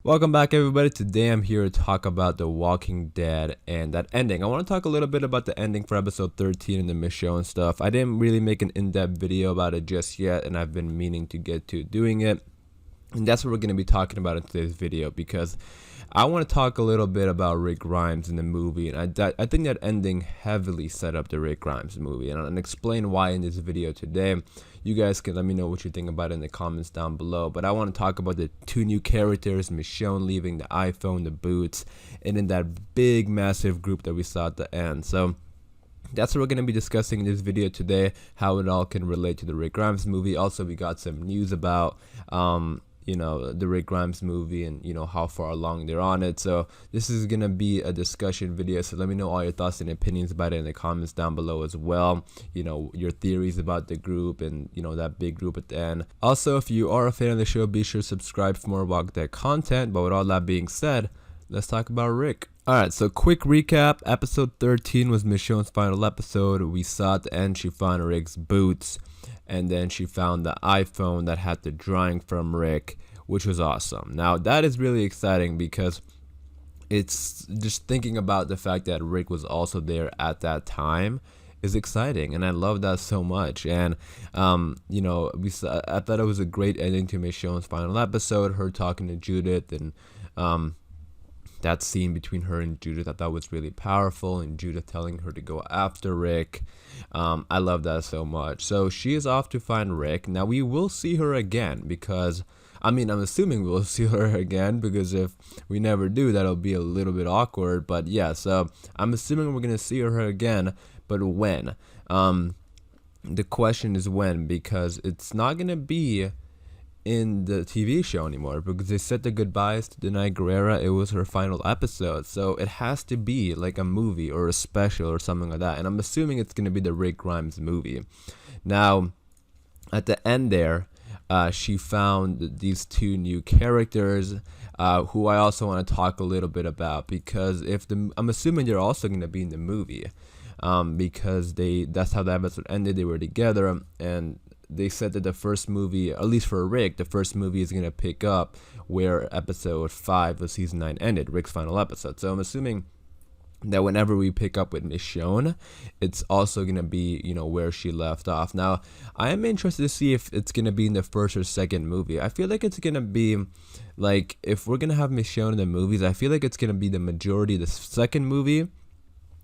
Welcome back, everybody. Today I'm here to talk about The Walking Dead and that ending. I want to talk a little bit about the ending for episode 13 and the Michonne stuff. I didn't really make an in-depth video about it just yet, and I've been meaning to get to doing it. And that's what we're going to be talking about in today's video, because I want to talk a little bit about Rick Grimes in the movie, and I think that ending heavily set up the Rick Grimes movie, and explain why in this video today. You guys can let me know what you think about it in the comments down below, but I want to talk about the two new characters, Michonne leaving the iPhone, the boots, and in that big massive group that we saw at the end. So that's what we're going to be discussing in this video today, how it all can relate to the Rick Grimes movie. Also, we got some news about the Rick Grimes movie and how far along they're on it. So this is gonna be a discussion video, so let me know all your thoughts and opinions about it in the comments down below as well. Your theories about the group and that big group at the end. Also, if you are a fan of the show, be sure to subscribe for more Walking Dead content. But with all that being said, let's talk about Rick. Alright, so quick recap. Episode 13 was Michonne's final episode. We saw at the end she found Rick's boots, and then she found the iPhone that had the drawing from Rick, which was awesome. Now that is really exciting, because it's just thinking about the fact that Rick was also there at that time is exciting, and I love that so much. And I thought it was a great ending to Michonne's final episode, her talking to Judith, and that scene between her and Judith I thought was really powerful, and Judith telling her to go after Rick. I love that so much. So she is off to find Rick. Now we will see her again, because I'm assuming we'll see her again, because if we never do, that'll be a little bit awkward. But yeah, so I'm assuming we're gonna see her again, but when? The question is when, because it's not gonna be in the TV show anymore, because they said the goodbyes to Denai Guerrera. It was her final episode, so it has to be like a movie or a special or something like that, and I'm assuming it's gonna be the Rick Grimes movie. Now at the end there, she found these two new characters, who I also want to talk a little bit about, because I'm assuming they're also going to be in the movie, because that's how the episode ended. They were together, and they said that the first movie, at least for Rick, the first movie is going to pick up where episode 5 of season 9 ended, Rick's final episode. So I'm assuming that whenever we pick up with Michonne, it's also gonna be where she left off. Now I am interested to see if it's gonna be in the first or second movie. I feel like it's gonna be like, if we're gonna have Michonne in the movies, I feel like it's gonna be the majority of the second movie,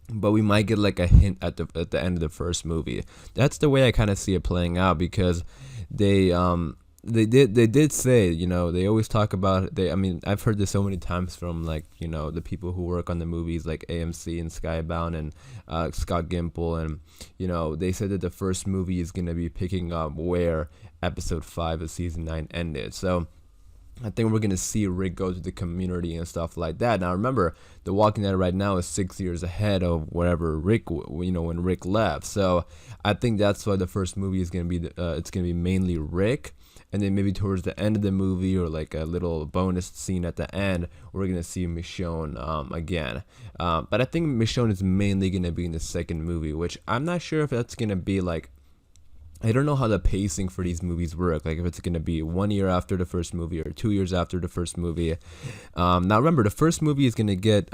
but we might get like a hint at the end of the first movie. That's the way I kind of see it playing out, because they did say, they always talk about, I've heard this so many times from the people who work on the movies, like AMC and Skybound and Scott Gimple, and they said that the first movie is going to be picking up where episode 5 of season 9 ended. So I think we're going to see Rick go to the community and stuff like that. Now remember, The Walking Dead right now is 6 years ahead of whatever Rick, when Rick left. So I think that's why the first movie is going to be, it's going to be mainly Rick. And then maybe towards the end of the movie, or like a little bonus scene at the end, we're going to see Michonne again. But I think Michonne is mainly going to be in the second movie, which I'm not sure if that's going to be like, I don't know how the pacing for these movies work. Like if it's going to be 1 year after the first movie or 2 years after the first movie. Now remember, the first movie is going to get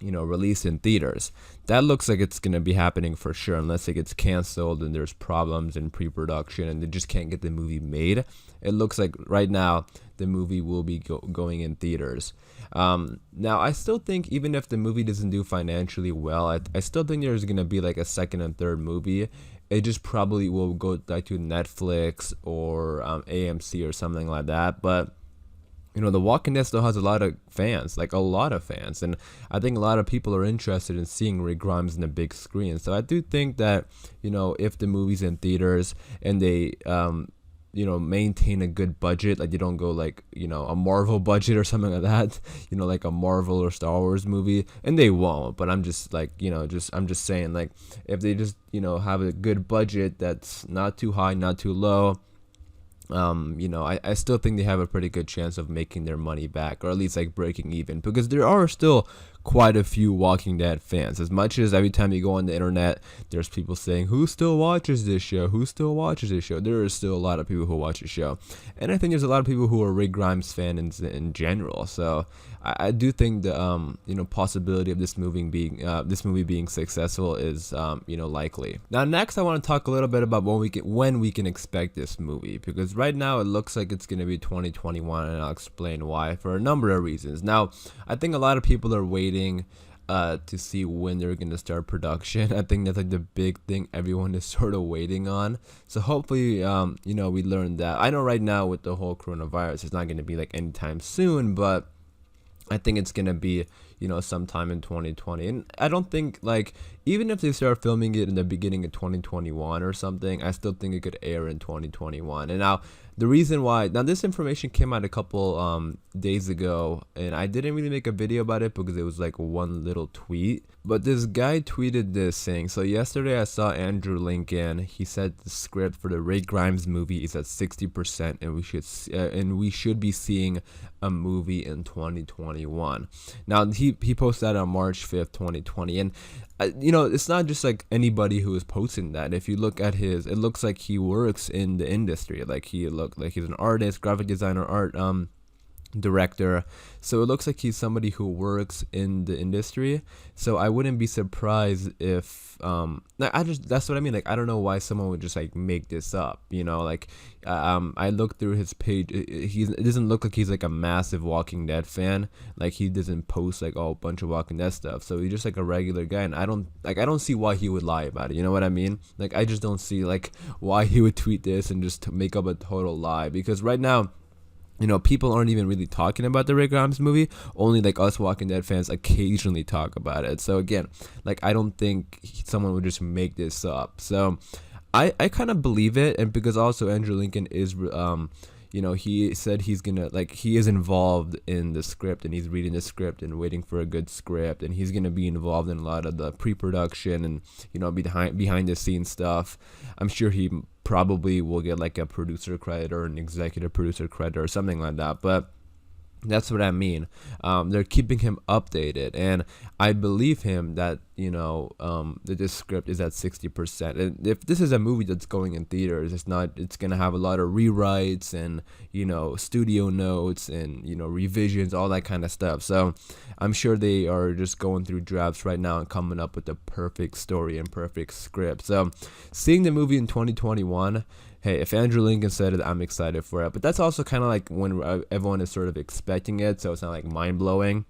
released in theaters. That looks like it's going to be happening for sure, unless it gets canceled and there's problems in pre-production and they just can't get the movie made. It looks like right now the movie will be going in theaters. Now I still think, even if the movie doesn't do financially well, I still think there's going to be like a second and third movie. It just probably will go like to Netflix or AMC or something like that. But The Walking Dead still has a lot of fans, like a lot of fans, and I think a lot of people are interested in seeing Rick Grimes in the big screen. So I do think that, if the movie's in theaters and they, maintain a good budget, like they don't go like, a Marvel budget or something like that, like a Marvel or Star Wars movie, and they won't, but I'm just like, I'm just saying, like, if they just, have a good budget that's not too high, not too low, I still think they have a pretty good chance of making their money back, or at least like breaking even, because there are still quite a few Walking Dead fans. As much as every time you go on the internet, there's people saying, who still watches this show? Who still watches this show? There are still a lot of people who watch the show. And I think there's a lot of people who are Rick Grimes fans in general. So I do think the possibility of this movie being successful is likely. Now next I want to talk a little bit about when we can expect this movie, because right now it looks like it's going to be 2021, and I'll explain why for a number of reasons. Now I think a lot of people are waiting to see when they're going to start production. I think that's like the big thing everyone is sort of waiting on. So hopefully, we learn that. I know right now with the whole coronavirus, it's not going to be like anytime soon, but I think it's going to be, sometime in 2020. And I don't think, like, even if they start filming it in the beginning of 2021 or something, I still think it could air in 2021. And now, the reason why, now this information came out a couple days ago, and I didn't really make a video about it because it was like one little tweet. But this guy tweeted this saying, so yesterday I saw Andrew Lincoln. He said the script for the Rick Grimes movie is at 60%, and we should be seeing a movie in 2021. Now he posted that on March 5th, 2020, and it's not just like anybody who is posting that. If you look at it looks like he works in the industry. Like he's an artist, graphic designer, art director. So it looks like he's somebody who works in the industry. So I wouldn't be surprised if that's what I mean. Like I don't know why someone would just like make this up. I looked through his page. It doesn't look like he's like a massive Walking Dead fan. Like he doesn't post like a bunch of Walking Dead stuff. So he's just like a regular guy, and I don't see why he would lie about it. You know what I mean? Like I just don't see like why he would tweet this and just make up a total lie, because right now, people aren't even really talking about the Rick Grimes movie. Only like us Walking Dead fans occasionally talk about it. So again, like I don't think someone would just make this up. So I kind of believe it, and because also Andrew Lincoln is he said he is involved in the script, and he's reading the script and waiting for a good script, and he's gonna be involved in a lot of the pre-production and behind the scenes stuff. I'm sure he probably will get like a producer credit or an executive producer credit or something like that, but that's what I mean. They're keeping him updated, and I believe him that that this script is at 60%. And if this is a movie that's going in theaters, it's gonna have a lot of rewrites and studio notes and revisions, all that kind of stuff. So I'm sure they are just going through drafts right now and coming up with the perfect story and perfect script. So seeing the movie in 2021. Hey, if Andrew Lincoln said it, I'm excited for it. But that's also kind of like when everyone is sort of expecting it, so it's not like mind-blowing.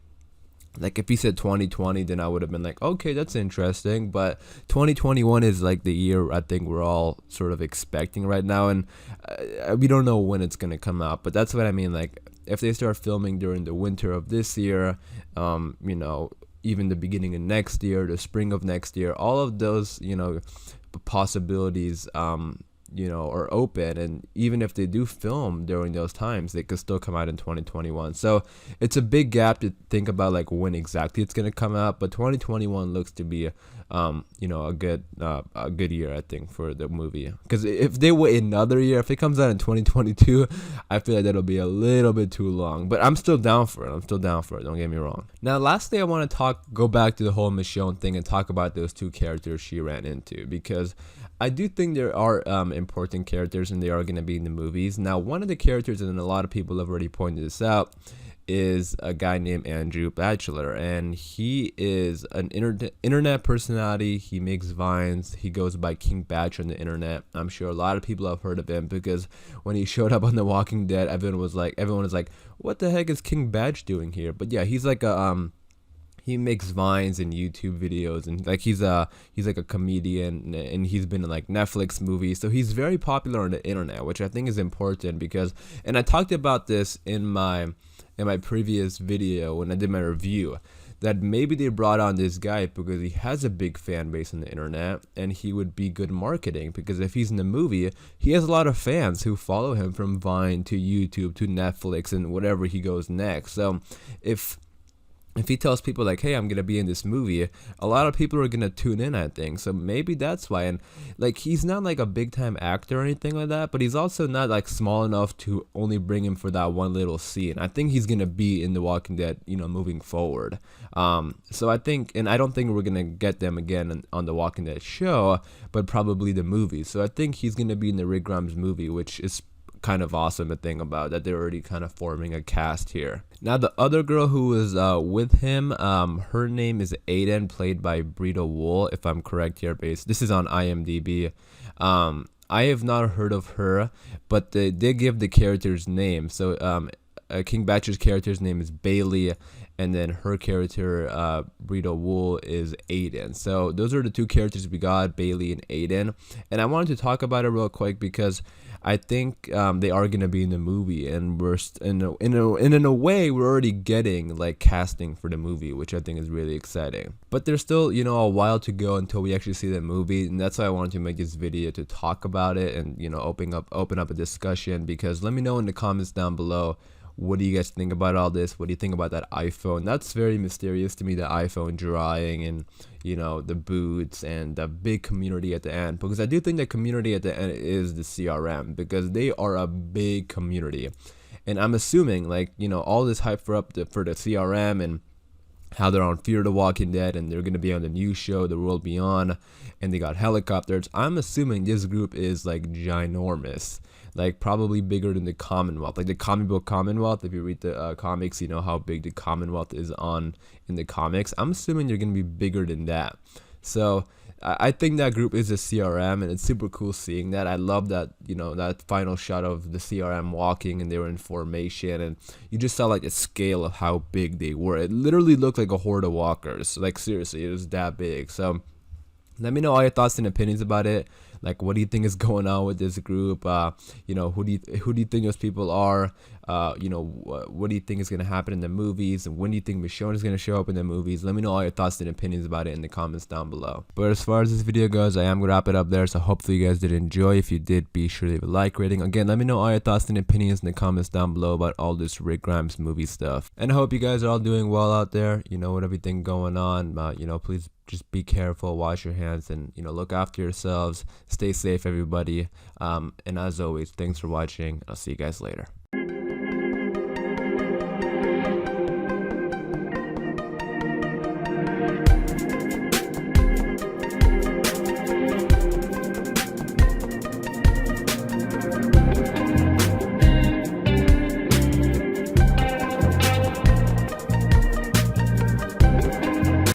Like if he said 2020, then I would have been like, okay, that's interesting. But 2021 is like the year I think we're all sort of expecting right now, and we don't know when it's gonna come out. But that's what I mean. Like if they start filming during the winter of this year, even the beginning of next year, the spring of next year, all of those possibilities are open, and even if they do film during those times, they could still come out in 2021. So it's a big gap to think about like when exactly it's gonna come out, but 2021 looks to be a good year, I think, for the movie. Because if they wait another year, if it comes out in 2022, I feel like that'll be a little bit too long. But I'm still down for it. Don't get me wrong. Now, lastly, I want to go back to the whole Michonne thing and talk about those two characters she ran into, because I do think there are important characters, and they are going to be in the movies. Now, one of the characters, and a lot of people have already pointed this out, is a guy named Andrew Bachelor, and he is an internet personality. He makes vines. He goes by King Batch on the internet. I'm sure a lot of people have heard of him, because when he showed up on The Walking Dead, everyone was like, what the heck is King Batch doing here? But yeah, he's like he makes vines and YouTube videos, and like he's like a comedian, and he's been in like Netflix movies. So he's very popular on the internet, which I think is important, because, and I talked about this in my previous video when I did my review, that maybe they brought on this guy because he has a big fan base on the internet, and he would be good marketing, because if he's in the movie, he has a lot of fans who follow him from Vine to YouTube to Netflix and whatever he goes next. So if if he tells people like, hey, I'm gonna be in this movie, a lot of people are gonna tune in, I think. So maybe that's why. And like, he's not like a big time actor or anything like that, but he's also not like small enough to only bring him for that one little scene. I think he's gonna be in The Walking Dead, moving forward. So I think, and I don't think we're gonna get them again on The Walking Dead show, but probably the movie. So I think he's gonna be in the Rick Grimes movie, which is kind of awesome to think about, that they're already kind of forming a cast here. Now the other girl who was with him, her name is Aiden, played by Brita Wool, if I'm correct here. This is on IMDb. I have not heard of her, but they give the character's name. So King Batcher's character's name is Bailey, and then her character, Brita Wool, is Aiden. So those are the two characters we got, Bailey and Aiden. And I wanted to talk about it real quick because I think they are gonna be in the movie, and we're in a way we're already getting like casting for the movie, which I think is really exciting. But there's still a while to go until we actually see the movie, and that's why I wanted to make this video, to talk about it and open up a discussion. Because let me know in the comments down below, what do you guys think about all this? What do you think about that iPhone? That's very mysterious to me, the iPhone drawing, and the boots, and the big community at the end. Because I do think the community at the end is the CRM, because they are a big community. And I'm assuming all this hype for the CRM, and how they're on Fear the Walking Dead, and they're gonna be on the new show, The World Beyond, and they got helicopters. I'm assuming this group is like ginormous, like probably bigger than the Commonwealth, like the comic book Commonwealth. If you read the comics, you know how big the Commonwealth is in the comics. I'm assuming they're gonna be bigger than that. So I think that group is a CRM, and it's super cool seeing that. I love that, that final shot of the CRM walking, and they were in formation, and you just saw like the scale of how big they were. It literally looked like a horde of walkers. Like seriously, it was that big. So let me know all your thoughts and opinions about it. Like, what do you think is going on with this group? Who do you think those people are? What do you think is going to happen in the movies? And when do you think Michonne is going to show up in the movies? Let me know all your thoughts and opinions about it in the comments down below. But as far as this video goes, I am going to wrap it up there. So hopefully you guys did enjoy. If you did, be sure to leave a like rating. Again, let me know all your thoughts and opinions in the comments down below about all this Rick Grimes movie stuff. And I hope you guys are all doing well out there, with everything going on. Please just be careful, wash your hands, and look after yourselves. Stay safe, everybody. And as always, thanks for watching. I'll see you guys later.